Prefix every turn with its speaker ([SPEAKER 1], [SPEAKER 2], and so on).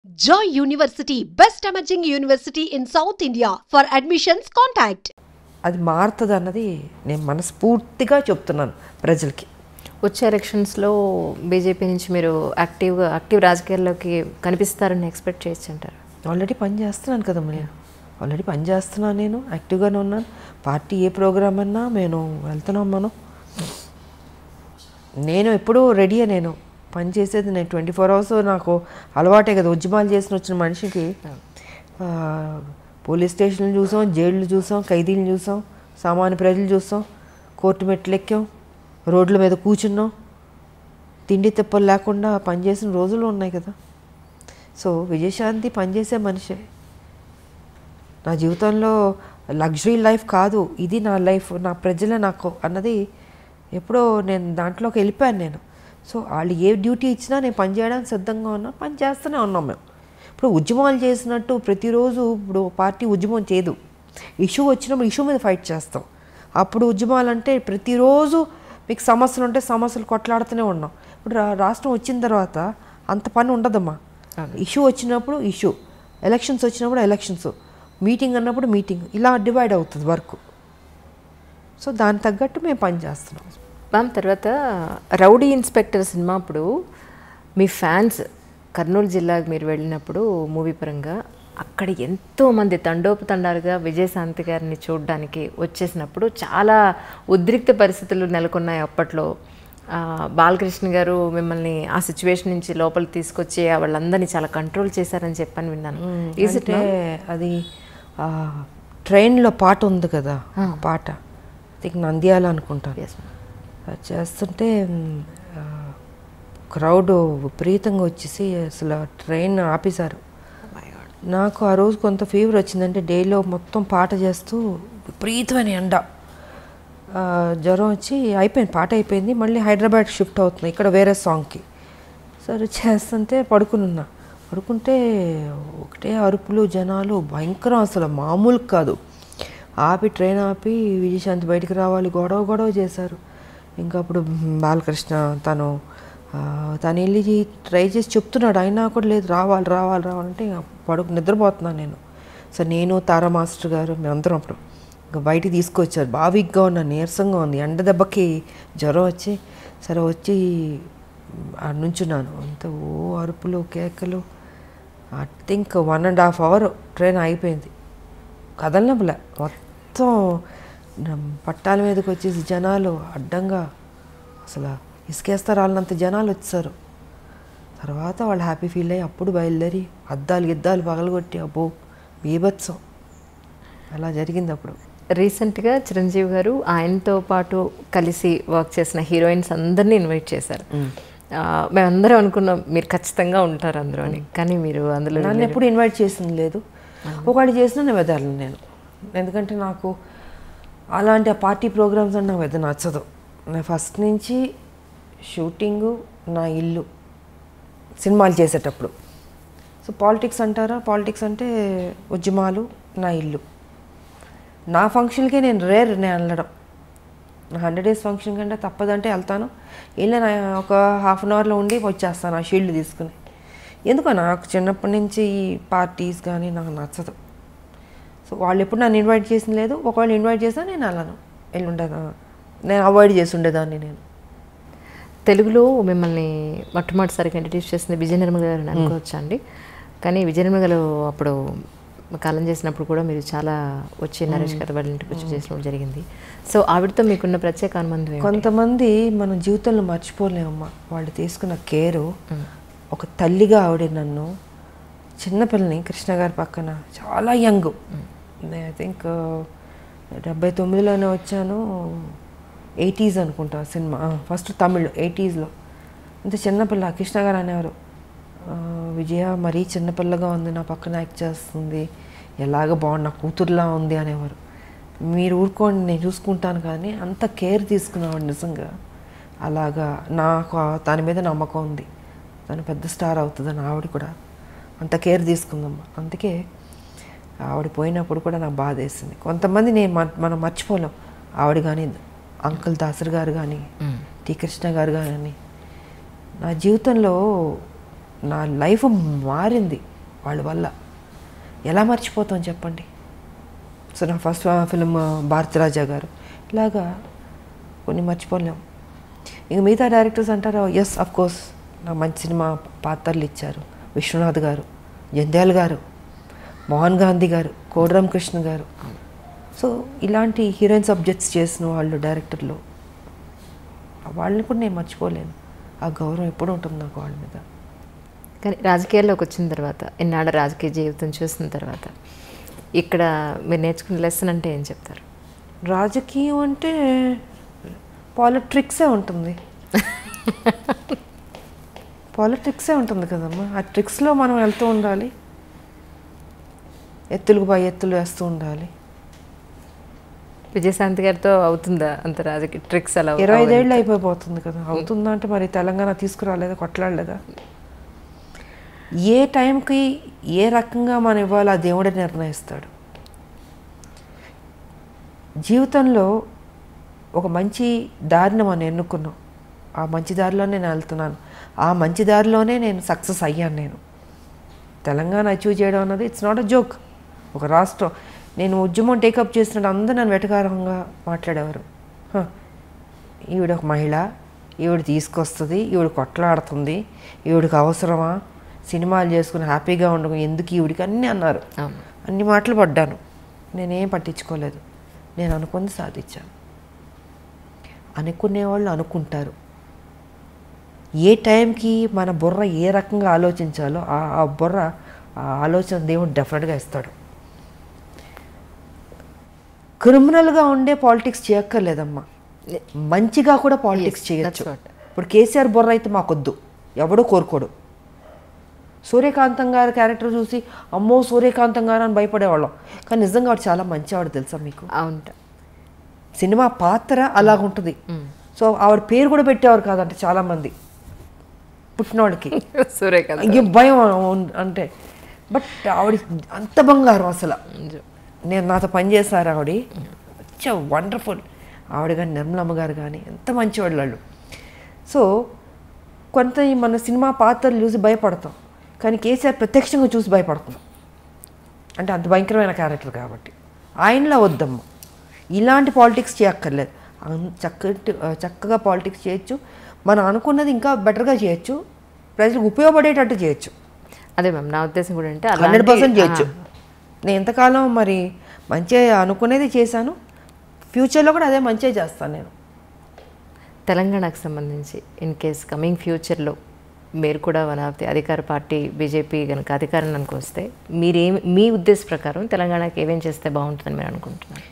[SPEAKER 1] Joy University, best emerging university in South India. For admissions, contact.
[SPEAKER 2] అది మారుతుంది అన్నది నేను మనస్ఫూర్తిగా చెప్తున్నాను ప్రజలకి.
[SPEAKER 3] వచ్చే ఎలక్షన్స్లో బీజేపీ నుంచి మీరు యాక్టివ్ రాజకీయాల్లోకి కనిపిస్తారని ఎక్స్పెక్ట్ చేయొచ్చు అంటారు.
[SPEAKER 2] ఆల్రెడీ పని చేస్తున్నాను కదమ్మా, నేను ఆల్రెడీ పని చేస్తున్నాను, నేను యాక్టివ్గానే ఉన్నాను. పార్టీ ఏ ప్రోగ్రామ్ అన్నా నేను వెళ్తున్నాం. నేను ఎప్పుడూ రెడీయే, నేను పని చేసేది. నేను 24 hours నాకు అలవాటే కదా. ఉద్యమాలు చేసిన వచ్చిన మనిషికి పోలీస్ స్టేషన్లు చూసాం, జైళ్ళు చూసాం, ఖైదీలు చూసాం, సామాన్య ప్రజలు చూసాం, కోర్టు మెట్లు ఎక్కాం, రోడ్ల మీద కూర్చున్నాం, తిండి తిప్పలు లేకుండా పనిచేసిన రోజులు ఉన్నాయి కదా. సో విజయశాంతి పనిచేసే మనిషే. నా జీవితంలో లగ్జరీ లైఫ్ కాదు ఇది, నా లైఫ్, నా ప్రజలే నాకు అన్నది ఎప్పుడో నేను దాంట్లోకి వెళ్ళిపోయాను నేను. సో వాళ్ళు ఏ డ్యూటీ ఇచ్చినా నేను పని చేయడానికి సిద్ధంగా ఉన్నాను, పని చేస్తూనే ఉన్నాం మేము. ఇప్పుడు ఉద్యమాలు చేసినట్టు ప్రతిరోజు ఇప్పుడు పార్టీ ఉద్యమం చేయదు. ఇష్యూ వచ్చినప్పుడు ఇష్యూ మీద ఫైట్ చేస్తాం. అప్పుడు ఉద్యమాలు అంటే ప్రతిరోజు మీకు సమస్యలు ఉంటే సమస్యలు కొట్లాడుతూనే ఉన్నాం. ఇప్పుడు రాష్ట్రం వచ్చిన తర్వాత అంత పని ఉండదమ్మా. ఇష్యూ వచ్చినప్పుడు ఇష్యూ, ఎలక్షన్స్ వచ్చినప్పుడు ఎలక్షన్స్, మీటింగ్ అన్నప్పుడు మీటింగ్, ఇలా డివైడ్ అవుతుంది వర్క్. సో దానికి తగ్గట్టు మేము పని చేస్తున్నాం.
[SPEAKER 3] మ్యామ్, తర్వాత రౌడీ ఇన్స్పెక్టర్ సినిమా అప్పుడు మీ ఫ్యాన్స్ కర్నూలు జిల్లాకు మీరు వెళ్ళినప్పుడు మూవీ పరంగా అక్కడ ఎంతోమంది తండోపతండాలుగా విజయశాంతి గారిని చూడడానికి వచ్చేసినప్పుడు చాలా ఉద్రిక్త పరిస్థితులు నెలకొన్నాయి అప్పట్లో. బాలకృష్ణ గారు మిమ్మల్ని ఆ సిచ్యువేషన్ నుంచి లోపలికి తీసుకొచ్చి వాళ్ళందరినీ చాలా కంట్రోల్ చేశారని చెప్పని విన్నాను.
[SPEAKER 2] అంటే అది ట్రైన్లో పాట ఉంది కదా, పాట నంద్యాల అనుకుంటాను. చేస్తుంటే క్రౌడ్ విపరీతంగా వచ్చేసి అసలు ట్రైన్ ఆపేశారు. నాకు ఆ రోజు కొంత ఫీవర్ వచ్చిందంటే డేలో మొత్తం పాట చేస్తూ విపరీతమైన ఎండ, జ్వరం వచ్చి అయిపోయింది, పాట అయిపోయింది. మళ్ళీ హైదరాబాద్ షిఫ్ట్ అవుతుంది ఇక్కడ వేరే సాంగ్కి. సరే చేస్తుంటే పడుకుంటే ఒకటే అరుపులు, జనాలు భయంకరం, అసలు మామూలు కాదు. ట్రైన్ ఆపి విజయశాంతి బయటికి రావాలి, గొడవ చేశారు. ఇంకా అప్పుడు బాలకృష్ణ తను వెళ్ళి ట్రై చేసి చెప్తున్నాడు, అయినా కూడా లేదు, రావాలంటే నిద్రపోతున్నాను నేను. సో నేను, తారా మాస్టర్ గారు, మేమందరం అప్పుడు ఇంకా బయటికి తీసుకొచ్చారు. బాగా వీక్గా ఉన్నాను, నీరసంగా ఉంది, ఎండ దెబ్బకి జ్వరం వచ్చి. సరే వచ్చి నుంచున్నాను, అంత అరుపులు కేకలు. ఐ థింక్ 1.5 hour ట్రైన్ అయిపోయింది, కదలనప్పులే. మొత్తం పట్టాల మీదకి వచ్చేసి జనాలు అడ్డంగా అసలు ఇసుకేస్తారు వాళ్ళంత జనాలు వచ్చారు. తర్వాత వాళ్ళు హ్యాపీ ఫీల్ అయ్యి అప్పుడు బయలుదేరి గిద్దాలు పగలగొట్టి అబ్బో బీభత్సం అలా జరిగింది. అప్పుడు
[SPEAKER 3] రీసెంట్గా చిరంజీవి గారు ఆయనతో పాటు కలిసి వర్క్ చేసిన హీరోయిన్స్ అందరినీ ఇన్వైట్ చేశారు. మేమందరం అనుకున్నాం మీరు ఖచ్చితంగా ఉంటారు అందులో అని, కానీ మీరు అందులో
[SPEAKER 2] నన్ను ఎప్పుడు ఇన్వైట్ చేసింది లేదు. ఒకటి చేసినా నేను వెదలను నేను, ఎందుకంటే నాకు అలాంటి పార్టీ ప్రోగ్రామ్స్ అంటే నాకు పెద్ద నచ్చదు. నేను ఫస్ట్ నుంచి షూటింగు, నా ఇల్లు, సినిమాలు చేసేటప్పుడు. సో పాలిటిక్స్ అంటారా, పాలిటిక్స్ అంటే ఉద్యమాలు, నా ఇల్లు. నా ఫంక్షన్కే నేను నేను వెళ్ళడం. నా 100 days ఫంక్షన్ కంటే తప్పదంటే వెళ్తాను. వెళ్ళి ఒక 1/2 hourలో ఉండి వచ్చేస్తాను ఆ షీల్డ్ తీసుకుని. ఎందుకో నాకు చిన్నప్పటి నుంచి ఈ పార్టీస్ కానీ నాకు నచ్చదు. సో వాళ్ళు ఎప్పుడు నన్ను ఇన్వైట్ చేసిన లేదు. ఒకవేళ ఇన్వైట్ చేసినా నేను వెళ్ళను, నేను అవాయిడ్ చేసి ఉండేదాన్ని. నేను
[SPEAKER 3] తెలుగులో మిమ్మల్ని మొట్టమొదటిసారిగా ఇంట్రడ్యూస్ చేసింది విజయ నిర్మల గారు అని అనుకోవచ్చా అండి? కానీ విజయ నిర్మల గారు అప్పుడు కాలం చేసినప్పుడు కూడా మీరు చాలా వచ్చి నరేష్ గారు వాళ్ళ ఇంటికి వచ్చి చేసినప్పుడు జరిగింది. సో ఆవిడతో మీకున్న ప్రత్యేక అనుబంధం?
[SPEAKER 2] కొంతమంది మన జీవితంలో మర్చిపోలేమమ్మా, వాళ్ళు తీసుకున్న కేరు. ఒక తల్లిగా ఆవిడ నన్ను, చిన్నపిల్లని, కృష్ణ గారి పక్కన, చాలా యంగ్, ఐ థింక్ 79లోనే వచ్చాను, 80s అనుకుంటా సినిమా, ఫస్ట్ తమిళ్ 80sలో. ఇంత చిన్నపిల్ల. కృష్ణ గారు అనేవారు, విజయ మరీ చిన్నపిల్లగా ఉంది, నా పక్కన యాక్ట్ చేస్తుంది, ఎలాగ బాగుంది, నా కూతురులా ఉంది అనేవారు. మీరు ఊరుకోండి నేను చూసుకుంటాను, కానీ అంత కేర్ తీసుకునేవాడు నిజంగా. అలాగా నాకు దాని మీద నమ్మకం ఉంది, తను పెద్ద స్టార్ అవుతుందని. ఆవిడ కూడా అంత కేర్ తీసుకుందమ్మా. అందుకే ఆవిడ పోయినప్పుడు కూడా నాకు బాధ వేసింది. కొంతమంది మనం మర్చిపోలేం. ఆవిడ కానీ, అంకుల్ దాసర్ గారు కానీ, టి కృష్ణ గారు కానీ, నా జీవితంలో నా లైఫ్ మారింది. వాళ్ళ వల్ల. ఎలా మర్చిపోతాం చెప్పండి. సో నా ఫస్ట్ ఫిలిం భారతిరాజా గారు, ఇలాగా కొన్ని మర్చిపోలేము. ఇంక మిగతా డైరెక్టర్స్ అంటారు, ఎస్ అఫ్ కోర్స్ నాకు మంచి సినిమా పాత్రలు ఇచ్చారు. విశ్వనాథ్ గారు, జంధ్యాల గారు, మోహన్ గాంధీ గారు, కోడిరామ్ కృష్ణ గారు. సో ఇలాంటి హీరోయిన్ సబ్జెక్ట్స్ చేసిన వాళ్ళు డైరెక్టర్లు, వాళ్ళని కూడా నేను మర్చిపోలేను. ఆ గౌరవం ఎప్పుడు ఉంటుంది నాకు వాళ్ళ మీద.
[SPEAKER 3] కానీ రాజకీయాల్లోకి వచ్చిన తర్వాత, ఇన్నాళ్ళ రాజకీయ జీవితం చూసిన తర్వాత ఇక్కడ మీరు నేర్చుకున్న లెసన్ అంటే ఏం చెప్తారు?
[SPEAKER 2] రాజకీయం అంటే పాలిట్రిక్సే ఉంటుంది. పాలిటిక్సే ఉంటుంది కదమ్మా. ఆ ట్రిక్స్లో మనం వెళ్తూ ఉండాలి, ఎత్తులకు పై ఎత్తులు వేస్తూ ఉండాలి.
[SPEAKER 3] విజయశాంతి గారితో అవుతుందా అంత రాజకీయ ట్రిక్స్? అలా
[SPEAKER 2] 25 ఏళ్ళు అయిపోతుంది కదా. అవుతుందా అంటే మరి తెలంగాణ తీసుకురాలేదా, కొట్లాడలేదా? ఏ టైంకి ఏ రకంగా మనం ఇవ్వాలో ఆ దేవుడే నిర్ణయిస్తాడు. జీవితంలో ఒక మంచి దారిని మనం ఎన్నుకున్నాం, ఆ మంచి దారిలోనే నేను వెళ్తున్నాను, ఆ మంచి దారిలోనే నేను సక్సెస్ అయ్యాను. నేను తెలంగాణ అచీవ్ చేయడం అన్నది ఇట్స్ నాట్ అ జోక్. ఒక రాష్ట్రం, నేను ఉద్యమం టేకప్ చేసినట్టు అందరూ నన్ను వెటకారంగా మాట్లాడేవారు. ఈవిడ ఒక మహిళ, ఈవిడ తీసుకొస్తుంది, ఈవిడ కొట్లాడుతుంది, ఈవిడికి అవసరమా, సినిమాలు చేసుకుని హ్యాపీగా ఉండడం ఎందుకు ఈవిడికి, అన్నీ అన్నారు. అన్ని మాటలు పడ్డాను, నేనేం పట్టించుకోలేదు. నేను అనుకుంది సాధించాను. అనుకునేవాళ్ళు అనుకుంటారు. ఏ టైంకి మన బుర్ర ఏ రకంగా ఆలోచించాలో ఆ బుర్ర ఆ ఆలోచన దేవుడు డెఫినెట్గా ఇస్తాడు. క్రిమినల్గా ఉండే పాలిటిక్స్ చేయక్కర్లేదమ్మా, మంచిగా కూడా పాలిటిక్స్ చేయొచ్చు. ఇప్పుడు కేసీఆర్ బుర్ర అయితే మాకొద్దు, ఎవడో కోరుకోడు. సూర్యకాంతం గారి క్యారెక్టర్ చూసి అమ్మో సూర్యకాంతం గారు అని భయపడేవాళ్ళం, కానీ నిజంగా ఆవిడ చాలా మంచి ఆవిడ, తెలుసా మీకు?
[SPEAKER 3] అవును,
[SPEAKER 2] సినిమా పాత్ర అలాగుంటుంది. సో ఆవిడ పేరు కూడా పెట్టేవారు కాదంటే చాలామంది పుట్టినవాడికి
[SPEAKER 3] సూర్యకాంత్
[SPEAKER 2] భయం అంటే. బట్ ఆవిడ అంత బంగారం అసలు. నేను నాతో పనిచేశారు ఆవిడ, వచ్చా వండర్ఫుల్. ఆవిడ కానీ నిర్మలమ్మ గారు కానీ ఎంత మంచివాళ్ళు వాళ్ళు. సో కొంత మన సినిమా పాత్రలు చూసి భయపడతాం, కానీ కేసీఆర్ ప్రత్యక్షంగా చూసి భయపడతాం. అంటే అంత భయంకరమైన క్యారెక్టర్ కాబట్టి ఆయనలా వద్దమ్మా, ఇలాంటి పాలిటిక్స్ చేయక్కర్లేదు. చక్కగా పాలిటిక్స్ చేయొచ్చు, మనం అనుకున్నది ఇంకా బెటర్గా చేయొచ్చు, ప్రజలకు ఉపయోగపడేటట్టు చేయొచ్చు.
[SPEAKER 3] అదే మ్యామ్ నా ఉద్దేశం కూడా అంటే
[SPEAKER 2] 100% చేయొచ్చు. నేను ఎంతకాలం మరి మంచిగా అనుకునేది చేశాను, ఫ్యూచర్లో కూడా అదే మంచిగా చేస్తాను నేను.
[SPEAKER 3] తెలంగాణకు సంబంధించి ఇన్ కేస్ కమింగ్ ఫ్యూచర్లో మీరు కూడా వన్ ఆఫ్ ది అధికార పార్టీ బీజేపీ కనుక అధికారానికి వస్తే మీ ఉద్దేశ ప్రకారం తెలంగాణకి ఏమేం చేస్తే బాగుంటుందని మీరు అనుకుంటున్నారు?